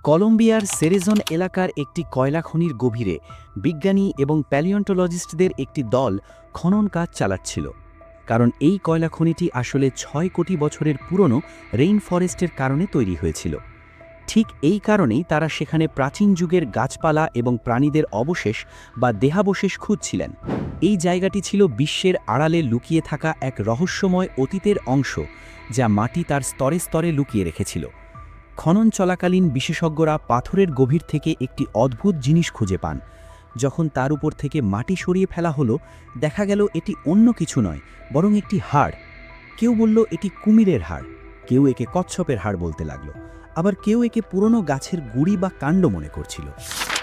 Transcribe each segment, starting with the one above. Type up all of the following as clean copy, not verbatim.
কলম্বিয়ার সেরেজন এলাকার একটি কয়লা খনির গভীরে বিজ্ঞানী এবং প্যালিওন্টোলজিস্টদের একটি দল খনন কাজ চালাচ্ছিল। কারণ এই কয়লা খনিটি আসলে ৬ কোটি বছরের পুরনো রেইন ফরেস্টের কারণে তৈরি হয়েছিল। ঠিক এই কারণেই তারা সেখানে প্রাচীন যুগের গাছপালা এবং প্রাণীদের অবশেষ বা দেহাবশেষ খুঁজছিলেন। এই জায়গাটি ছিল বিশ্বের আড়ালে লুকিয়ে থাকা এক রহস্যময় অতীতের অংশ, যা মাটি তার স্তরে স্তরে লুকিয়ে রেখেছিল। খনন চলাকালীন বিশেষজ্ঞরা পাথরের গভীর থেকে একটি অদ্ভুত জিনিস খুঁজে পান। যখন তার উপর থেকে মাটি সরিয়ে ফেলা হলো, দেখা গেল এটি অন্য কিছু নয়, বরং একটি হাড়। কেউ বলল এটি কুমিরের হাড়, কেউ একে কচ্ছপের হাড় বলতে লাগলো, আবার কেউ একে পুরনো গাছের গুড়ি বা কাণ্ড মনে করছিল।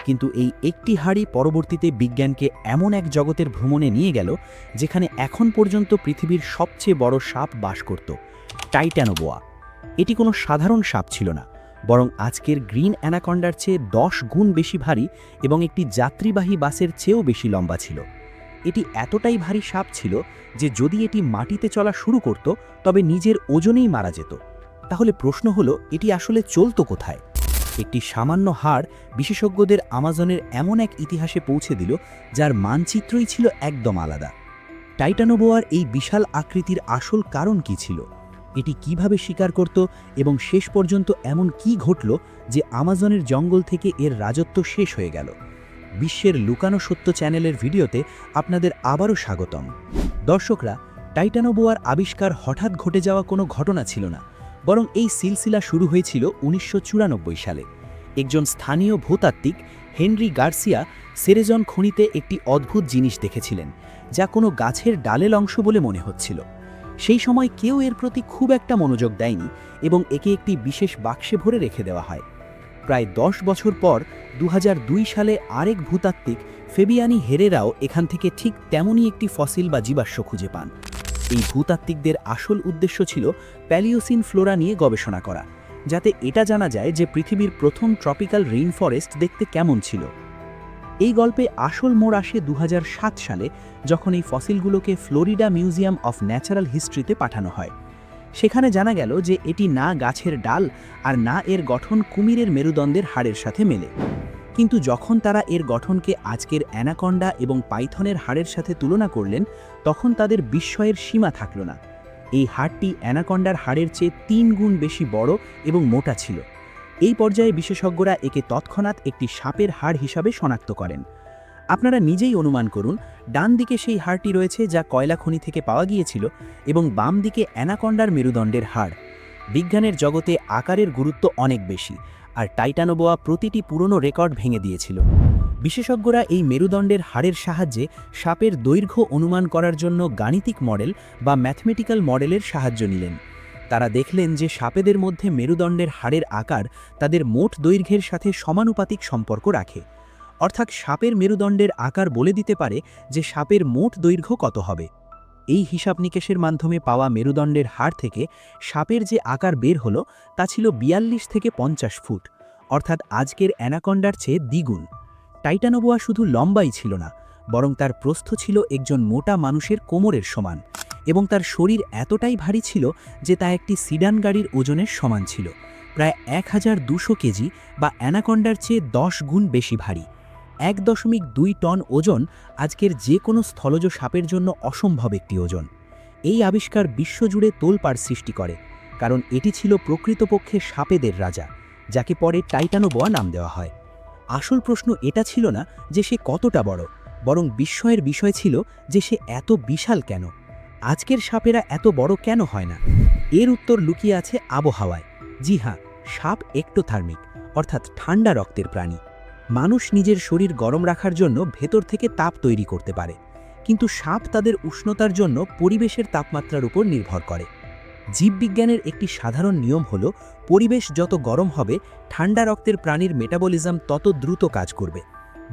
কিন্তু এই একটি হাড়ই পরবর্তীতে বিজ্ঞানকে এমন এক জগতের ভ্রমণে নিয়ে গেল, যেখানে এখন পর্যন্ত পৃথিবীর সবচেয়ে বড় সাপ বাস করত, টাইটানোবোয়া। এটি কোনো সাধারণ সাপ ছিল না, বরং আজকের গ্রিন অ্যানাকন্ডার চেয়ে 10 গুণ বেশি ভারী এবং একটি যাত্রীবাহী বাসের চেয়েও বেশি লম্বা ছিল। এটি এতটাই ভারী সাপ ছিল যে যদি এটি মাটিতে চলা শুরু করত, তবে নিজের ওজনেই মারা যেত। তাহলে প্রশ্ন হলো, এটি আসলে চলতো কোথায়? একটি সামান্য হাড় বিশেষজ্ঞদের আমাজনের এমন এক ইতিহাসে পৌঁছে দিল, যার মানচিত্রই ছিল একদম আলাদা। টাইটানোবোয়ার এই বিশাল আকৃতির আসল কারণ কী ছিল? এটি কিভাবে শিকার করত এবং শেষ পর্যন্ত এমন কি ঘটল যে আমাজনের জঙ্গল থেকে এর রাজত্ব শেষ হয়ে গেল? বিশ্বের লুকানো সত্য চ্যানেলের ভিডিওতে আপনাদের আবারও স্বাগতম। দর্শকরা, টাইটানোবোয়ার আবিষ্কার হঠাৎ ঘটে যাওয়া কোনো ঘটনা ছিল না, বরং এই সিলসিলা শুরু হয়েছিল ১৯৯৪ সালে। একজন স্থানীয় ভূতাত্ত্বিক হেনরি গার্সিয়া সেরেজন খনিতে একটি অদ্ভুত জিনিস দেখেছিলেন, যা কোনো গাছের ডালের অংশ বলে মনে হচ্ছিল। সেই সময় কেউ এর প্রতি খুব একটা মনোযোগ দেয়নি এবং একে একটি বিশেষ বাক্সে ভরে রেখে দেওয়া হয়। প্রায় 10 বছর পর ২০০২ সালে আরেক ভূতাত্ত্বিক ফেবিয়ানি হেরেরাও এখান থেকে ঠিক তেমনই একটি ফসিল বা জীবাশ্ম খুঁজে পান। এই ভূতাত্ত্বিকদের আসল উদ্দেশ্য ছিল প্যালিওসিন ফ্লোরা নিয়ে গবেষণা করা, যাতে এটা জানা যায় যে পৃথিবীর প্রথম ট্রপিক্যাল রেইন ফরেস্ট দেখতে কেমন ছিল। এই গল্পে আসল মোড় আসে ২০০৭ সালে, যখন এই ফসিলগুলোকে ফ্লোরিডা মিউজিয়াম অফ ন্যাচারাল হিস্ট্রিতে পাঠানো হয়। সেখানে জানা গেল যে এটি না গাছের ডাল আর না এর গঠন কুমিরের মেরুদণ্ডের হাড়ের সাথে মেলে। কিন্তু যখন তারা এর গঠনকে আজকের অ্যানাকন্ডা এবং পাইথনের হাড়ের সাথে তুলনা করলেন, তখন তাদের বিস্ময়ের সীমা থাকল না। এই হাড়টি অ্যানাকন্ডার হাড়ের চেয়ে ৩ গুণ বেশি বড় এবং মোটা ছিল। এই পর্যায়ে বিশেষজ্ঞরা একে তৎক্ষণাৎ একটি সাপের হাড় হিসাবে শনাক্ত করেন। আপনারা নিজেই অনুমান করুন, ডান দিকে সেই হাড়টি রয়েছে যা কয়লা খনি থেকে পাওয়া গিয়েছিল, এবং বাম দিকে অ্যানাকন্ডার মেরুদণ্ডের হাড়। বিজ্ঞানের জগতে আকারের গুরুত্ব অনেক বেশি, আর টাইটানোবোয়া প্রতিটি পুরনো রেকর্ড ভেঙে দিয়েছিল। বিশেষজ্ঞরা এই মেরুদণ্ডের হাড়ের সাহায্যে সাপের দৈর্ঘ্য অনুমান করার জন্য গাণিতিক মডেল বা ম্যাথমেটিক্যাল মডেলের সাহায্য নিলেন। তারা দেখলেন যে সাপেদের মধ্যে মেরুদণ্ডের হাড়ের আকার তাদের মোট দৈর্ঘ্যের সাথে সমানুপাতিক সম্পর্ক রাখে। অর্থাৎ সাপের মেরুদণ্ডের আকার বলে দিতে পারে যে সাপের মোট দৈর্ঘ্য কত হবে। এই হিসাব নিকেশের মাধ্যমে পাওয়া মেরুদণ্ডের হাড় থেকে সাপের যে আকার বের হলো, তা ছিল ৪২ থেকে ৫০ ফুট, অর্থাৎ আজকের অ্যানাকন্ডার চেয়ে দ্বিগুণ। টাইটানোবোয়া শুধু লম্বাই ছিল না, বরং তার প্রস্থ ছিল একজন মোটা মানুষের কোমরের সমান, এবং তার শরীর এতটাই ভারী ছিল যে তা একটি সিডান গাড়ির ওজনের সমান ছিল, প্রায় ১২০০ কেজি বা অ্যানাকন্ডার চেয়ে ১০ গুণ বেশি ভারী। ১.২ টন ওজন আজকের যে কোনো স্থলজ সাপের জন্য অসম্ভব একটি ওজন। এই আবিষ্কার বিশ্বজুড়ে তোলপাড় সৃষ্টি করে, কারণ এটি ছিল প্রকৃতপক্ষে সাপেদের রাজা, যাকে পরে টাইটানোবোয়া নাম দেওয়া হয়। আসল প্রশ্ন এটা ছিল না যে সে কতটা বড়, বরং বিস্ময়ের বিষয় ছিল যে সে এত বিশাল কেন। আজকের সাপেরা এত বড় কেন হয় না? এর উত্তর লুকিয়ে আছে আবহাওয়ায়। জি হ্যাঁ, সাপ একটোথার্মিক, অর্থাৎ ঠান্ডা রক্তের প্রাণী। মানুষ নিজের শরীর গরম রাখার জন্য ভেতর থেকে তাপ তৈরি করতে পারে, কিন্তু সাপ তাদের উষ্ণতার জন্য পরিবেশের তাপমাত্রার উপর নির্ভর করে। জীববিজ্ঞানের একটি সাধারণ নিয়ম হল, পরিবেশ যত গরম হবে, ঠান্ডা রক্তের প্রাণীর মেটাবলিজম তত দ্রুত কাজ করবে।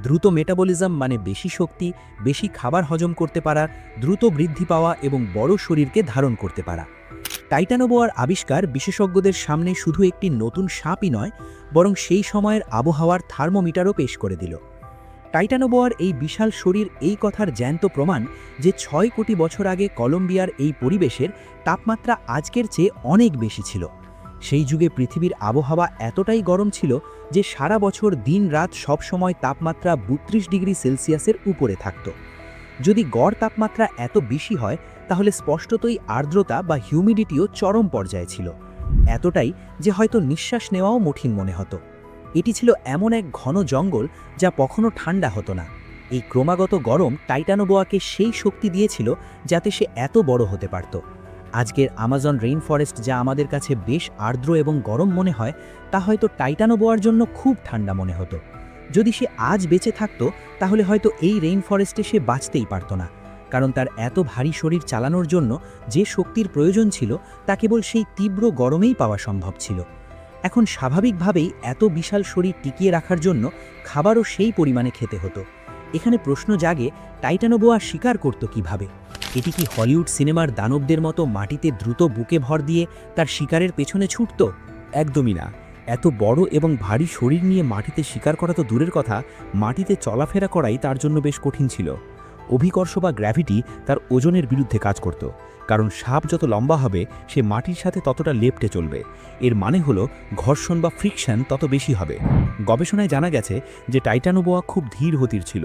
দ্রুত মেটাবলিজম মানে বেশি শক্তি, বেশি খাবার হজম করতে পারা, দ্রুত বৃদ্ধি পাওয়া এবং বড় শরীরকে ধারণ করতে পারা। টাইটানোবোয়ার আবিষ্কার বিশেষজ্ঞদের সামনে শুধু একটি নতুন সাপই নয়, বরং সেই সময়ের আবহাওয়ার থার্মোমিটারও পেশ করে দিল। টাইটানোবোয়ার এই বিশাল শরীর এই কথার জ্যান্ত প্রমাণ যে ৬ কোটি বছর আগে কলম্বিয়ার এই পরিবেশের তাপমাত্রা আজকের চেয়ে অনেক বেশি ছিল। সেই যুগে পৃথিবীর আবহাওয়া এতটাই গরম ছিল যে সারা বছর দিন-রাত সবসময় তাপমাত্রা ৩২ ডিগ্রি সেলসিয়াসের উপরে থাকত। যদি গড় তাপমাত্রা এত বেশি হয় তাহলে স্পষ্টতই আর্দ্রতা বা হিউমিডিটিও চরম পর্যায়ে ছিল, এতটাই যে হয়তো নিঃশ্বাস নেওয়াও কঠিন মনে হতো। এটি ছিল এমন এক ঘন জঙ্গল যা কখনো ঠান্ডা হতো না। এই ক্রমাগত গরম টাইটানোবোয়াকে সেই শক্তি দিয়েছিল যাতে সে এত বড় হতে পারত। আজকের আমাজন রেইন ফরেস্ট যা আমাদের কাছে বেশ আর্দ্র এবং গরম মনে হয়, তা হয়তো টাইটানোবোয়ার জন্য খুব ঠান্ডা মনে হতো। যদি সে আজ বেঁচে থাকত তাহলে হয়তো এই রেইন ফরেস্টে সে বাঁচতেই পারত না, কারণ তার এত ভারী শরীর চালানোর জন্য যে শক্তির প্রয়োজন ছিল তা কেবল সেই তীব্র গরমেই পাওয়া সম্ভব ছিল। এখন স্বাভাবিকভাবেই এত বিশাল শরীর টিকিয়ে রাখার জন্য খাবারও সেই পরিমাণে খেতে হতো। এখানে প্রশ্ন জাগে, টাইটানোবোয়া শিকার করত কিভাবে? এটি কি হলিউড সিনেমার দানবদের মতো মাটিতে দ্রুত বুকে ভর দিয়ে তার শিকারের পেছনে ছুটত? একদমই না। এত বড় এবং ভারী শরীর নিয়ে মাটিতে শিকার করা তো দূরের কথা, মাটিতে চলাফেরা করাই তার জন্য বেশ কঠিন ছিল। অভিকর্ষ বা গ্র্যাভিটি তার ওজনের বিরুদ্ধে কাজ করত, কারণ সাপ যত লম্বা হবে সে মাটির সাথে ততটা লেপ্টে চলবে। এর মানে হলো ঘর্ষণ বা ফ্রিকশন তত বেশি হবে। গবেষণায় জানা গেছে যে টাইটানোবোয়া খুব ধীর গতির ছিল,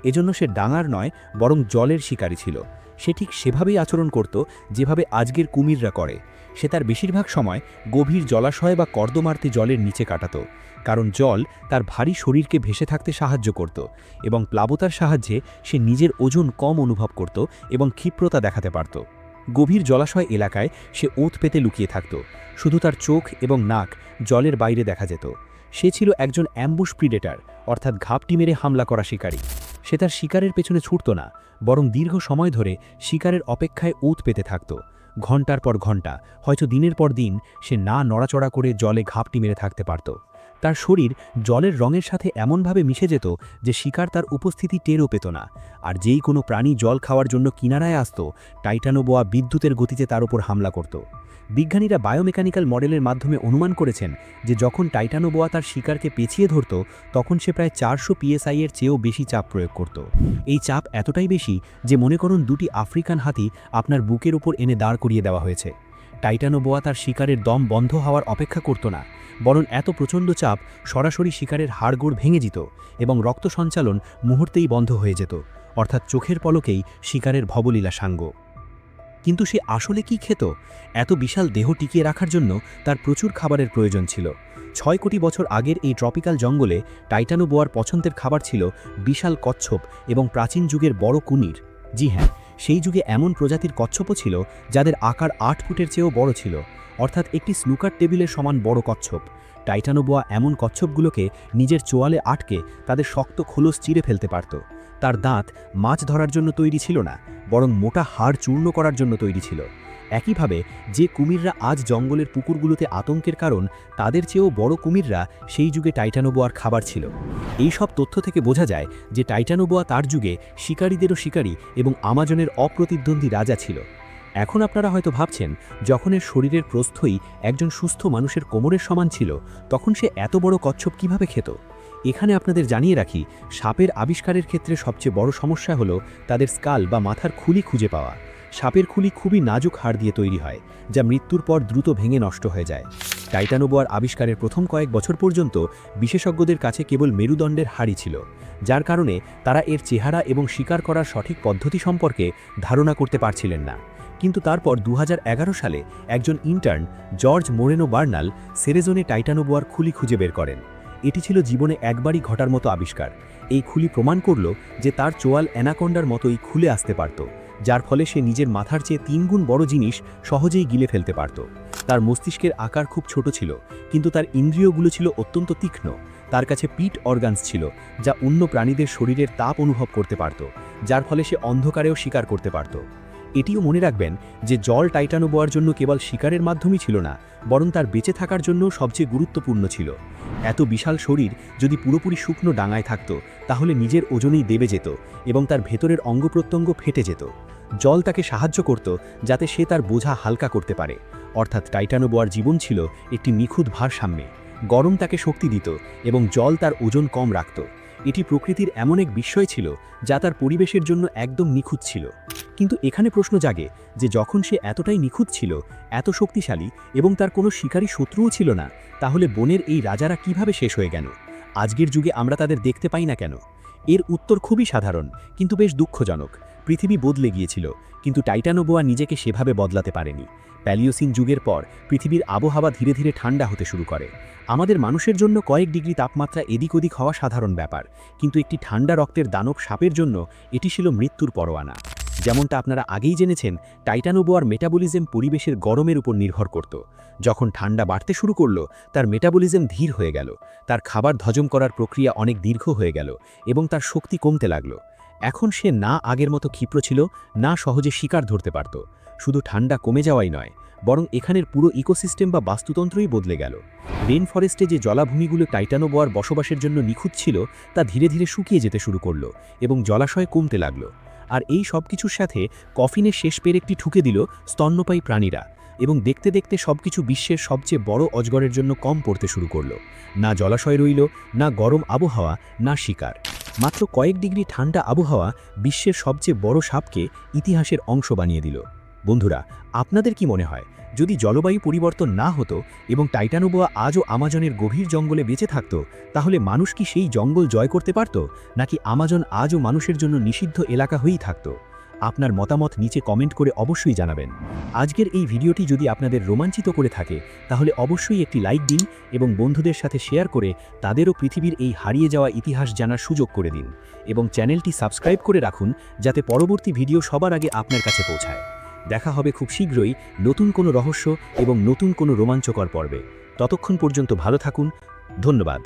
এজন্য সে ডাঙার নয় বরং জলের শিকারী ছিল। সে ঠিক সেভাবেই আচরণ করত যেভাবে আজকের কুমিররা করে। সে তার বেশিরভাগ সময় গভীর জলাশয় বা কর্দমার্তে জলের নিচে কাটাত, কারণ জল তার ভারী শরীরকে ভেসে থাকতে সাহায্য করত এবং প্লাবতার সাহায্যে সে নিজের ওজন কম অনুভব করত এবং ক্ষিপ্রতা দেখাতে পারত। গভীর জলাশয় এলাকায় সে ওঁত পেতে লুকিয়ে থাকত, শুধু তার চোখ এবং নাক জলের বাইরে দেখা যেত। সে ছিল একজন অ্যাম্বুশ প্রিডেটার, অর্থাৎ ঘাপটি মেরে হামলা করা শিকারী। সে তার শিকারের পেছনে ছুটত না, বরং দীর্ঘ সময় ধরে শিকারের অপেক্ষায় ওঁত পেতে থাকত। ঘণ্টার পর ঘণ্টা, হয়তো দিনের পর দিন সে না নড়াচড়া করে জলে ঘাপটি মেরে থাকতে পারত। তার শরীর জলের রঙের সাথে এমনভাবে মিশে যেত যে শিকার তার উপস্থিতি টেরও পেত না। আর যেই কোনো প্রাণী জল খাওয়ার জন্য কিনারায় আসত, টাইটানোবোয়া বিদ্যুতের গতিতে তার উপর হামলা করত। বিজ্ঞানীরা বায়োমেকানিক্যাল মডেলের মাধ্যমে অনুমান করেছেন যে যখন টাইটানোবোয়া তার শিকারকে পেঁচিয়ে ধরত তখন সে প্রায় 400 PSI এর চেয়েও বেশি চাপ প্রয়োগ করত। এই চাপ এতটাই বেশি যে মনে করুন দুটি আফ্রিকান হাতি আপনার বুকের উপর এনে দাঁড় করিয়ে দেওয়া হয়েছে। টাইটানোবোয়া তার শিকারের দম বন্ধ হওয়ার অপেক্ষা করত না, বরং এত প্রচণ্ড চাপ সরাসরি শিকারের হাড়গোড় ভেঙে যেত এবং রক্ত সঞ্চালন মুহূর্তেই বন্ধ হয়ে যেত, অর্থাৎ চোখের পলকেই শিকারের ভবলীলা সাঙ্গ। কিন্তু সে আসলে কি খেত? এত বিশাল দেহ টিকিয়ে রাখার জন্য তার প্রচুর খাবারের প্রয়োজন ছিল। 6 কোটি বছর আগের এই ট্রপিক্যাল জঙ্গলে টাইটানোবোয়ার পছন্দের খাবার ছিল বিশাল কচ্ছপ এবং প্রাচীন যুগের বড় কুমির। জি হ্যাঁ, সেই যুগে এমন প্রজাতির কচ্ছপও ছিল যাদের আকার 8 ফুটের চেয়েও বড় ছিল, অর্থাৎ একটি স্নুকার টেবিলের সমান বড় কচ্ছপ। টাইটানোবোয়া এমন কচ্ছপগুলোকে নিজের চোয়ালে আটকে তাদের শক্ত খোলস চিরে ফেলতে পারত। তার দাঁত মাছ ধরার জন্য তৈরি ছিল না, বরং মোটা হাড় চূর্ণ করার জন্য তৈরি ছিল। একইভাবে যে কুমিররা আজ জঙ্গলের পুকুরগুলোতে আতঙ্কের কারণ, তাদের চেয়েও বড় কুমিররা সেই যুগে টাইটানোবোয়ার খাবার ছিল। এই সব তথ্য থেকে বোঝা যায় যে টাইটানোবোয়া তার যুগে শিকারীদেরও শিকারী এবং আমাজনের অপ্রতিদ্বন্দ্বী রাজা ছিল। এখন আপনারা হয়তো ভাবছেন, যখন এর শরীরের প্রস্থই একজন সুস্থ মানুষের কোমরের সমান ছিল, তখন সে এত বড় কচ্ছপ কিভাবে খেত? এখানে আপনাদের জানিয়ে রাখি, সাপের আবিষ্কারের ক্ষেত্রে সবচেয়ে বড় সমস্যা হলো তাদের স্কাল বা মাথার খুলি খুঁজে পাওয়া। সাপের খুলি খুবই নাজুক হাড় দিয়ে তৈরি হয়, যা মৃত্যুর পর দ্রুত ভেঙে নষ্ট হয়ে যায়। টাইটানোবোয়ার আবিষ্কারের প্রথম কয়েক বছর পর্যন্ত বিশেষজ্ঞদের কাছে কেবল মেরুদণ্ডের হাড়ই ছিল, যার কারণে তারা এর চেহারা এবং শিকার করার সঠিক পদ্ধতি সম্পর্কে ধারণা করতে পারছিলেন না। কিন্তু তারপর 2011 সালে একজন ইন্টার্ন জর্জ মোরেনো বার্নাল সেরেজোনে টাইটানোবোয়ার খুলি খুঁজে বের করেন। এটি ছিল জীবনে একবারই ঘটার মতো আবিষ্কার। এই খুলি প্রমাণ করল যে তার চোয়াল অ্যানাকোন্ডার মতোই খুলে আসতে পারত, যার ফলে সে নিজের মাথার চেয়ে 3 গুণ বড় জিনিস সহজেই গিলে ফেলতে পারত। তার মস্তিষ্কের আকার খুব ছোট ছিল, কিন্তু তার ইন্দ্রিয়গুলো ছিল অত্যন্ত তীক্ষ্ণ। তার কাছে পিট অর্গানস ছিল, যা অন্য প্রাণীদের শরীরের তাপ অনুভব করতে পারত, যার ফলে সে অন্ধকারেও শিকার করতে পারত। এটিও মনে রাখবেন যে জল টাইটানোবোয়ার জন্য কেবল শিকারের মাধ্যমই ছিল না, বরং তার বেঁচে থাকার জন্য সবচেয়ে গুরুত্বপূর্ণ ছিল। এত বিশাল শরীর যদি পুরোপুরি শুকনো ডাঙায় থাকত, তাহলে নিজের ওজনেই দেবে যেত এবং তার ভেতরের অঙ্গপ্রত্যঙ্গ ফেটে যেত। জল তাকে সাহায্য করত যাতে সে তার বোঝা হালকা করতে পারে, অর্থাৎ টাইটানোবোয়ার জীবন ছিল একটি নিখুঁত ভারসাম্যে। গরম তাকে শক্তি দিত এবং জল তার ওজন কম রাখত। এটি প্রকৃতির এমন এক বিস্ময় ছিল যা তার পরিবেশের জন্য একদম নিখুঁত ছিল। কিন্তু এখানে প্রশ্ন জাগে যে যখন সে এতটাই নিখুঁত ছিল, এত শক্তিশালী এবং তার কোনো শিকারী শত্রুও ছিল না, তাহলে বনের এই রাজারা কিভাবে শেষ হয়ে গেল? আজকের যুগে আমরা তাদের দেখতে পাই না কেন? এর উত্তর খুবই সাধারণ, কিন্তু বেশ দুঃখজনক। পৃথিবী বদলে গিয়েছিল, কিন্তু টাইটানোবোয়া নিজেকে সেভাবে বদলাতে পারেনি। প্যালিওসিন যুগের পর পৃথিবীর আবহাওয়া ধীরে ধীরে ঠান্ডা হতে শুরু করে। আমাদের মানুষের জন্য কয়েক ডিগ্রি তাপমাত্রা এদিক ওদিক হওয়া সাধারণ ব্যাপার, কিন্তু একটি ঠান্ডা রক্তের দানব সাপের জন্য এটি ছিল মৃত্যুর পরোয়ানা। যেমনটা আপনারা আগেই জেনেছেন, টাইটানোবোয়ার মেটাবলিজম পরিবেশের গরমের উপর নির্ভর করত। যখন ঠান্ডা বাড়তে শুরু করলো, তার মেটাবলিজম ধীর হয়ে গেল, তার খাবার হজম করার প্রক্রিয়া অনেক দীর্ঘ হয়ে গেল এবং তার শক্তি কমতে লাগলো। এখন সে না আগের মতো ক্ষিপ্র ছিল, না সহজে শিকার ধরতে পারত। শুধু ঠান্ডা কমে যাওয়াই নয়, বরং এখানের পুরো ইকোসিস্টেম বা বাস্তুতন্ত্রই বদলে গেল। রেন ফরেস্টে যে জলাভূমিগুলো টাইটানোবোয়ার বসবাসের জন্য নিখুঁত ছিল, তা ধীরে ধীরে শুকিয়ে যেতে শুরু করলো এবং জলাশয় কমতে লাগলো। আর এই সব কিছুর সাথে কফিনের শেষ পেরেকটি ঠুকে দিল স্তন্যপায়ী প্রাণীরা, এবং দেখতে দেখতে সবকিছু বিশ্বের সবচেয়ে বড় অজগরের জন্য কম পড়তে শুরু করলো। না জলাশয় রইল, না গরম আবহাওয়া, না শিকার। মাত্র কয়েক ডিগ্রি ঠান্ডা আবহাওয়া বিশ্বের সবচেয়ে বড় সাপকে ইতিহাসের অংশ বানিয়ে দিল। বন্ধুরা, আপনাদের কি মনে হয়, যদি জলবায়ু পরিবর্তন না হতো এবং টাইটানোবোয়া আজও আমাজনের গভীর জঙ্গলে বেঁচে থাকত, তাহলে মানুষ কি সেই জঙ্গল জয় করতে পারত, নাকি আমাজন আজও মানুষের জন্য নিষিদ্ধ এলাকা হয়েই থাকত? আপনার মতামত নিচে কমেন্ট করে অবশ্যই জানাবেন। আজকের এই ভিডিওটি যদি আপনাদের রোমাঞ্চিত করে থাকে, তাহলে অবশ্যই একটি লাইক দিন এবং বন্ধুদের সাথে শেয়ার করে তাদেরও পৃথিবীর এই হারিয়ে যাওয়া ইতিহাস জানার সুযোগ করে দিন, এবং চ্যানেলটি সাবস্ক্রাইব করে রাখুন যাতে পরবর্তী ভিডিও সবার আগে আপনার কাছে পৌঁছায়। দেখা হবে খুব শীঘ্রই নতুন কোনো রহস্য এবং নতুন কোনো রোমাঞ্চকর পর্বে। ততক্ষণ পর্যন্ত ভালো থাকুন। ধন্যবাদ।